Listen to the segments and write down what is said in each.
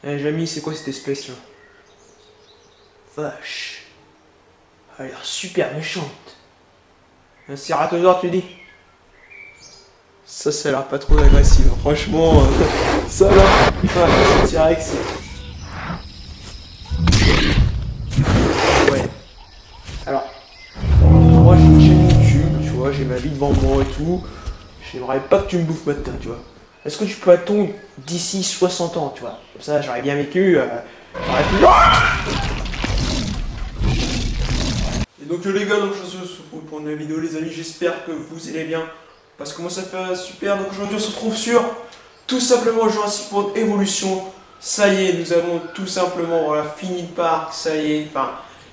Eh, Jamy, c'est quoi cette espèce là? Vache. Elle a l'air super méchante. Un cératosaure, tu dis? Ça a l'air pas trop agressif. Franchement, ça là. Ah, c'est T-Rex. Ouais. Alors, moi j'ai une chaîne YouTube, tu vois, j'ai ma vie devant moi et tout. J'aimerais pas que tu me bouffes maintenant, tu vois. Est-ce que tu peux attendre d'ici 60 ans, tu vois? Comme ça, j'aurais bien vécu. J'aurais pu. Et donc les gars, donc je se retrouve pour une nouvelle vidéo les amis, j'espère que vous allez bien. Parce que moi ça fait super, donc aujourd'hui on se retrouve sur tout simplement Jurassic World Evolution. Ça y est, nous avons tout simplement voilà, fini le parc, ça y est. Enfin,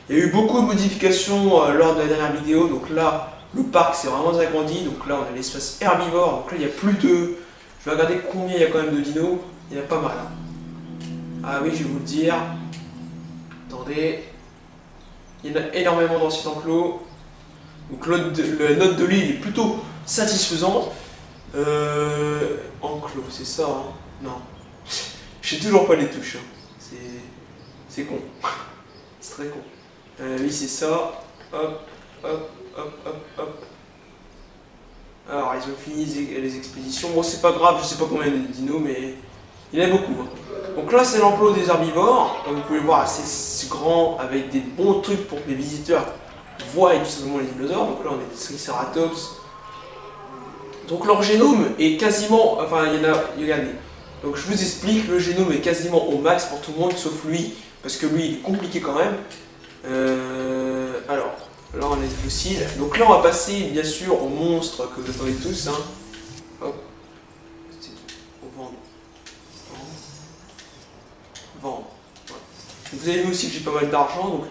il y a eu beaucoup de modifications lors de la dernière vidéo, donc là le parc s'est vraiment agrandi, donc là on a l'espace herbivore, donc là il y a plus de... Je vais regarder combien il y a quand même de dinos, il y en a pas mal. Hein. Ah oui, je vais vous le dire. Attendez. Il y en a énormément dans cet enclos. Donc la note de l'île est plutôt satisfaisante. Enclos, c'est ça, hein? Non. Je sais toujours pas les touches. Hein. C'est con. C'est très con. Oui, c'est ça. Hop, hop, hop, hop, hop. Alors, ils ont fini les expéditions. Bon, c'est pas grave, je sais pas combien de dinos, mais il y en a beaucoup. Hein. Donc là, c'est l'enclos des herbivores. Comme vous pouvez le voir, assez grand, avec des bons trucs pour que les visiteurs voient tout simplement les dinosaures. Donc là, on a des Triceratops. Donc leur génome est quasiment... Enfin, il y en a... Regardez. Donc je vous explique, le génome est quasiment au max pour tout le monde, sauf lui. Parce que lui, il est compliqué quand même. Alors, là, on a des fossiles. Donc là, on va passer, bien sûr, aux monstres que vous attendez tous. Hein. Hop. Au vendre. Vendre. Voilà. Vous avez vu aussi que j'ai pas mal d'argent. Donc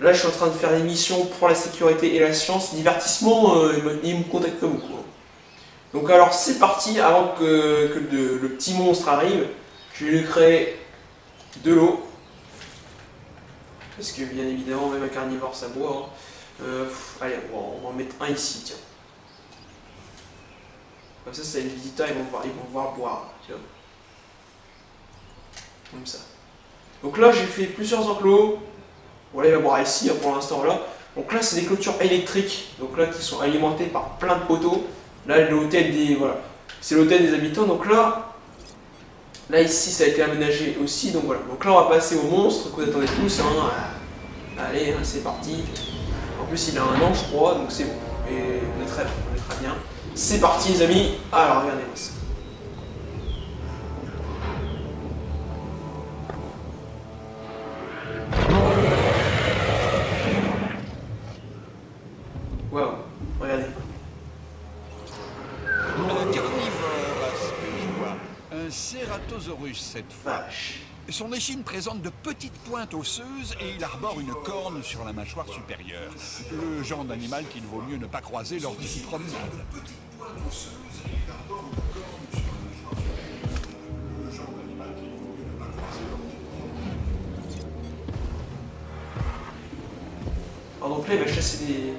là, je suis en train de faire des missions pour la sécurité et la science. Divertissement, il me contacte pas beaucoup. Hein. Donc alors c'est parti, avant que le petit monstre arrive, je vais lui créer de l'eau. Parce que bien évidemment, même un carnivore ça boit. Hein. Allez, on va en mettre un ici, tiens. Comme ça, les visiteurs, ils vont voir boire, tu vois. Comme ça. Donc là, j'ai fait plusieurs enclos. Voilà, il va boire ici, hein, pour l'instant, là. Donc là, c'est des clôtures électriques, donc là, qui sont alimentées par plein de poteaux. Là, l'hôtel des... Voilà. C'est l'hôtel des habitants, donc là ici, ça a été aménagé aussi, donc voilà. Donc là, on va passer aux monstres que vous attendez tous, hein. Allez, hein, c'est parti. En plus, il a un an, je crois, donc c'est bon. Et on est très bien. C'est parti, les amis. Alors, regardez-moi ça. Waouh, regardez. Un carnivore, à ce que je vois. Un Ceratosaurus cette fois. Vache. Son échine présente de petites pointes osseuses et il arbore une corne sur la mâchoire supérieure. Le genre d'animal qu'il vaut mieux ne pas croiser lors d'une promenade. Alors donc là, il va chasser des...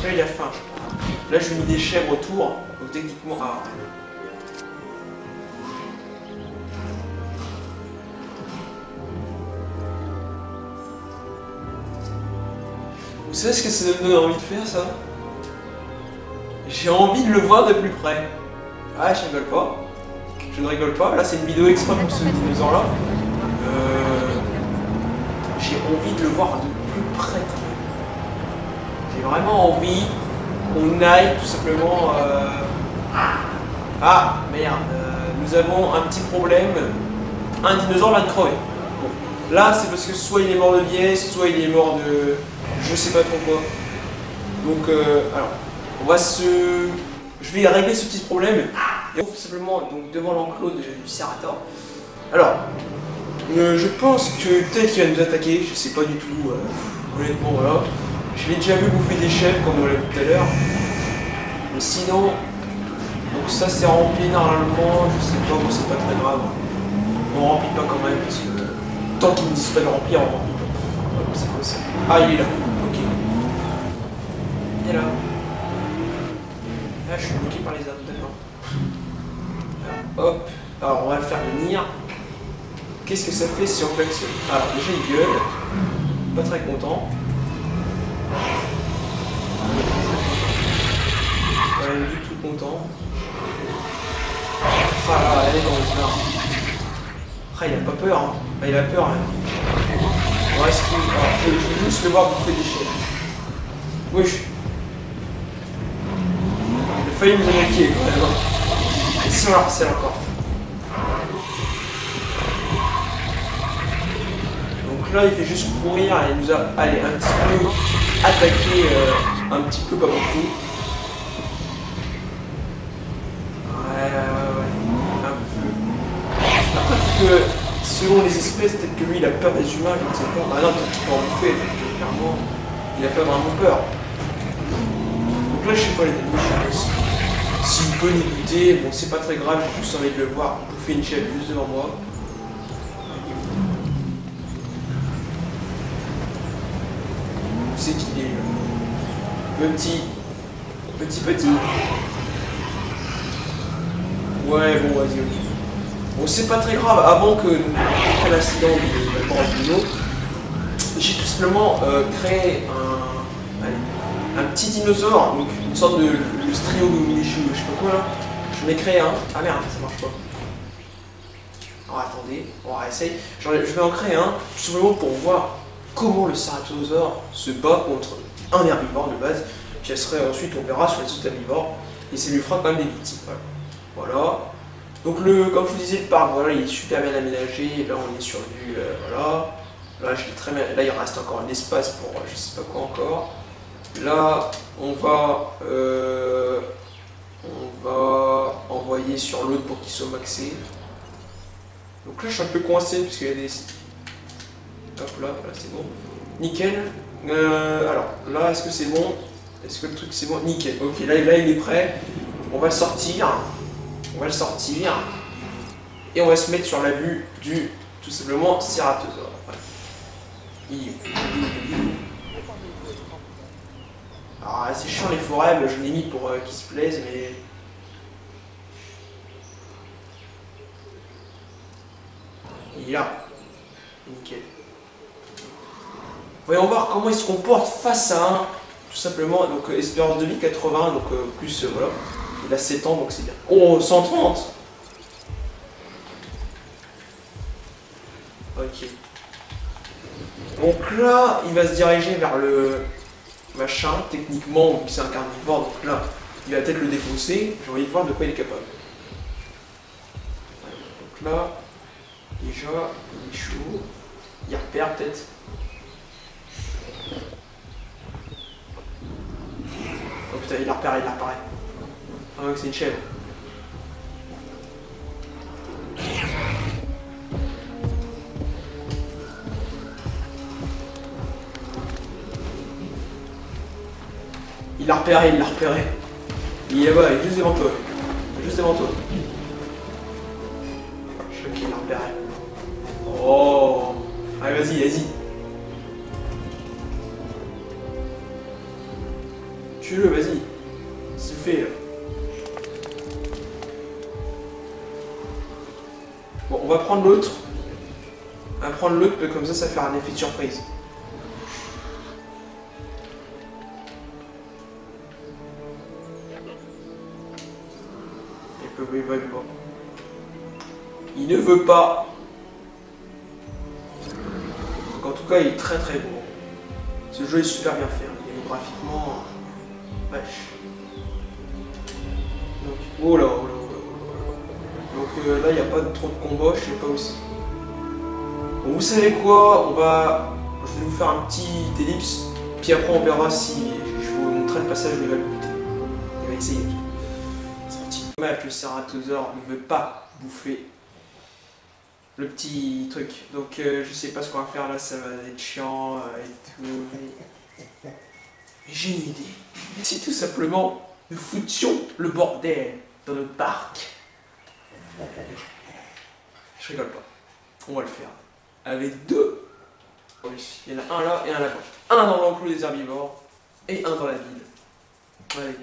Là, il a faim. Là, je lui ai mis des chèvres autour. Donc techniquement... Ah, vous savez ce que ça me donne envie de faire, ça? J'ai envie de le voir de plus près. Ah, je rigole pas. Je ne rigole pas. Là, c'est une vidéo extra pour ce dinosaure-là. J'ai envie de le voir de plus près. J'ai vraiment envie qu'on aille tout simplement... Ah, merde. Nous avons un petit problème. Un dinosaure vient de crever. Bon. Là, c'est parce que soit il est mort de vieillesse, soit il est mort de... Je sais pas trop quoi. Donc, alors, on va se... Je vais régler ce petit problème. Et tout simplement donc, devant l'enclos du Ceratosaurus. Alors, je pense que peut-être qu'il va nous attaquer, je sais pas du tout, honnêtement, voilà. Je l'ai déjà vu bouffer des chèvres comme on l'a vu tout à l'heure. Mais sinon, donc ça c'est rempli normalement, je sais pas, c'est pas très grave. On remplit pas quand même, parce que tant qu'ils ne disent pas de remplir, on remplit pas. C'est quoi ça? Ah, il est là, ok. Il est là. Là, je suis bloqué par les arbres, d'accord. Hop. Alors on va le faire venir. Qu'est-ce que ça fait si on klaxonne? Alors déjà il gueule. Pas très content. Pas du tout content. Ah là, elle est dans le nord. Ah, il a pas peur, hein. Ah, il a peur, là. Ouais, je veux juste le voir bouffer des chèvres. Wesh. Il a failli nous attaquer quand même. Et si on la harcèle encore. Donc là, il fait juste courir et il nous a, allez, un petit peu attaqué, un petit peu, pas beaucoup. Ouais. Un peu. Après, que selon les espèces, peut-être que lui, il a peur des humains, je ne sais pas. Ah non, peut-être qu'il peut en bouffer, clairement. Il a pas vraiment peur. Donc là, je sais pas, les ennemis, s'il peut nous buter, bon, c'est pas très grave, j'ai juste envie de le voir bouffer une chèvre juste devant moi. C'est qu'il est petit. Ouais, bon, vas-y, ok. Bon, c'est pas très grave, avant que après l'accident de la Bambino, j'ai tout simplement créé un petit dinosaure, donc une sorte de stréomilichou, je sais pas quoi là. J'en ai créé un. Ah merde, ça marche pas. Alors attendez, on va essayer. Je vais en créer un, tout simplement pour voir comment le Ceratosaure se bat contre un herbivore de base, puis ensuite on verra sur les autres herbivores, et ça lui fera quand même des victimes. Voilà. Donc comme je vous disais, le parc, voilà, il est super bien aménagé, là on est sur du, voilà. Là, là il reste encore un espace pour je sais pas quoi encore. Là on va envoyer sur l'autre pour qu'il soit maxé. Donc là je suis un peu coincé parce qu'il y a des... Hop là, voilà, c'est bon. Nickel. Alors là, est-ce que c'est bon? Est-ce que le truc c'est bon? Nickel. Ok, là il est prêt. On va le sortir. Et on va se mettre sur la vue du, tout simplement, Ceratosaure. Alors c'est chiant les forêts, mais je l'ai mis pour qu'ils se plaisent, mais... Il est là. Nickel. Voyons voir comment il se comporte face à un, tout simplement, donc espérance de vie 80, donc plus, voilà. Il a 7 ans, donc c'est bien. Oh, 130. Ok. Donc là, il va se diriger vers le machin, techniquement, vu que c'est un carnivore, donc là, il va peut-être le défausser. J'ai envie de voir de quoi il est capable. Donc là, déjà, il est chaud. Il repère peut-être. Oh putain, il a repéré. Ah ouais, c'est une chèvre. Il l'a repéré. Il est là-bas, il est juste devant toi. Je sais qu'il l'a repéré. Oh. Allez, vas-y. Tue-le, vas-y. C'est fait. Bon, on va prendre l'autre. Comme ça fait un effet de surprise. Il ne veut pas. Donc en tout cas, il est très très beau. Ce jeu est super bien fait. Il est graphiquement... Vache. Donc, oh là. Donc là, il n'y a pas trop de combat, je sais pas aussi. Bon, vous savez quoi, je vais vous faire un petit ellipse, puis après on verra si je vous montrerai le passage où il va le buter. Il va essayer. C'est parti. Le Ceratosaure ne veut pas bouffer le petit truc. Donc je sais pas ce qu'on va faire là, ça va être chiant et tout. Mais j'ai une idée. Si tout simplement nous foutions le bordel dans notre parc. Je rigole pas. On va le faire. Avec deux. Il y en a un là et un là-bas. Un dans l'enclos des herbivores et un dans la ville. Allez.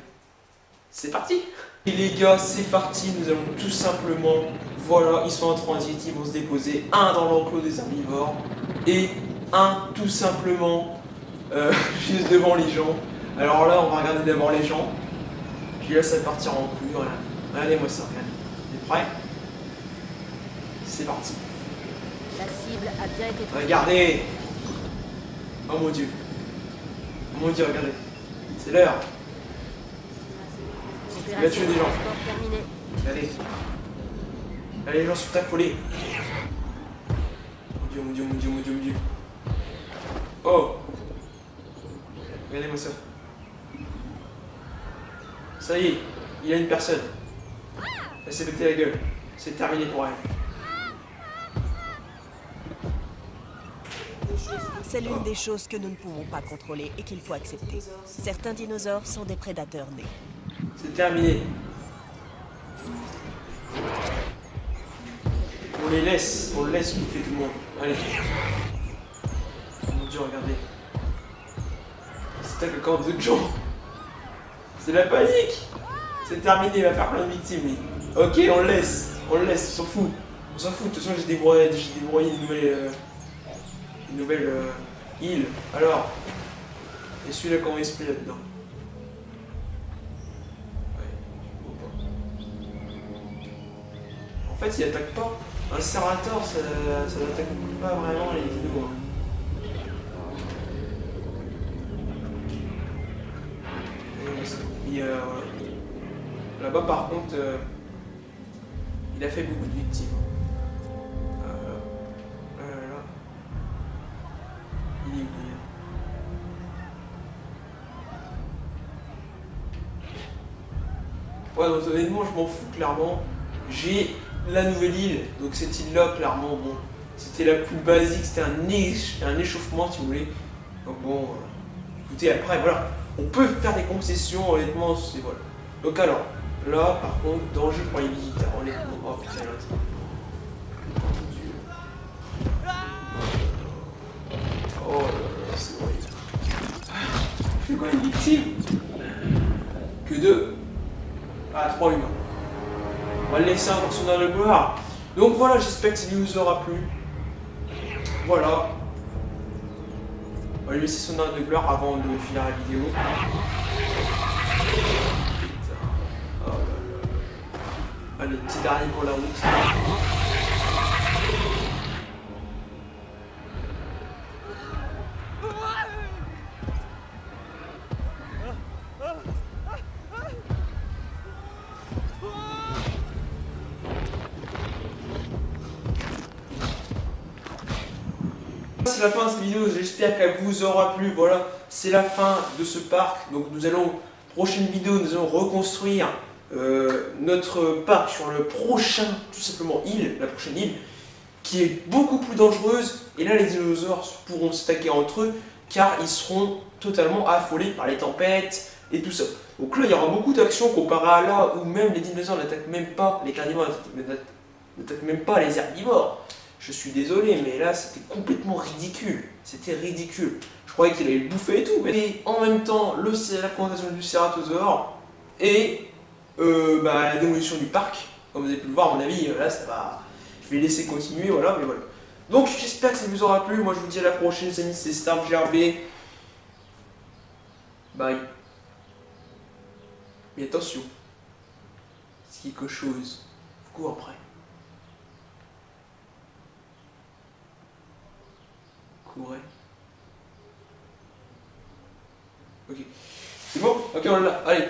C'est parti. Et les gars, c'est parti. Nous allons tout simplement voilà, ils sont en transit, ils vont se déposer, un dans l'enclos des herbivores, et un tout simplement juste devant les gens. Alors là, on va regarder d'abord les gens, puis là, ça va partir en couille, voilà. Regardez-moi ça, regardez. Vous êtes prêts? C'est parti. La cible a bien été trouvée. Regardez! Oh mon dieu. Oh mon dieu, regardez. C'est l'heure. Il a tué des gens. Transport terminé. Allez. Allez, les gens sont affolés. Mon dieu, mon dieu, mon dieu, mon dieu, mon dieu. Oh! Regardez-moi ça. Ça y est, il y a une personne. Elle s'est pété la gueule. C'est terminé pour elle. C'est l'une des choses que nous ne pouvons pas contrôler et qu'il faut accepter. Certains dinosaures sont des prédateurs nés. C'est terminé. On les laisse bouffer tout le monde. Allez. Mon dieu, regardez. C'est encore d'autres gens. C'est la panique. C'est terminé, il va faire plein de victimes, lui. Ok, on le laisse, on s'en fout. On s'en fout, de toute façon j'ai débrouillé une nouvelle île. Alors, et celui-là comment il se plaît là-dedans? En fait, il attaque pas. Un serrator, ça n'attaque pas vraiment les dinos. Voilà. Là-bas, par contre, il a fait beaucoup de victimes. Là. Il est oublié. Ouais, donc honnêtement, je m'en fous clairement. J'ai la nouvelle île, donc cette île-là, clairement, bon, c'était la plus basique, c'était un échauffement, si vous voulez. Donc bon, écoutez, après, voilà, on peut faire des concessions, honnêtement, c'est voilà. Donc alors, là, par contre, danger pour les visiteurs, honnêtement. Oh putain, là, oh là là, c'est horrible. Je fais quoi, une victime? Que deux? Ah, 3 humains. On va le laisser un morceau dans le gloire. Donc voilà, j'espère que cette vidéo vous aura plu. Voilà. On va lui laisser son âme de gloire avant de finir la vidéo. Oh là là. Allez, petit dernier pour la route. C'est la fin de cette vidéo, j'espère qu'elle vous aura plu. Voilà, c'est la fin de ce parc. Donc nous allons, prochaine vidéo, nous allons reconstruire notre parc sur le prochain, tout simplement la prochaine île, qui est beaucoup plus dangereuse. Et là, les dinosaures pourront s'attaquer entre eux, car ils seront totalement affolés par les tempêtes et tout ça. Donc là, il y aura beaucoup d'actions comparé à là, où même les dinosaures n'attaquent même pas, les carnivores n'attaquent même pas les herbivores. Je suis désolé, mais là, c'était complètement ridicule. C'était ridicule. Je croyais qu'il allait le bouffer et tout. Et en même temps, la présentation du cératosaure et la démolition du parc. Comme vous avez pu le voir, à mon avis, là, ça va... Je vais laisser continuer, voilà, mais voilà. Donc, j'espère que ça vous aura plu. Moi, je vous dis à la prochaine, les amis. C'est StarGRB. Bye. Mais attention. C'est quelque chose. Faut courir après. Courez. Ok. C'est bon? Ok, on l'a. Allez.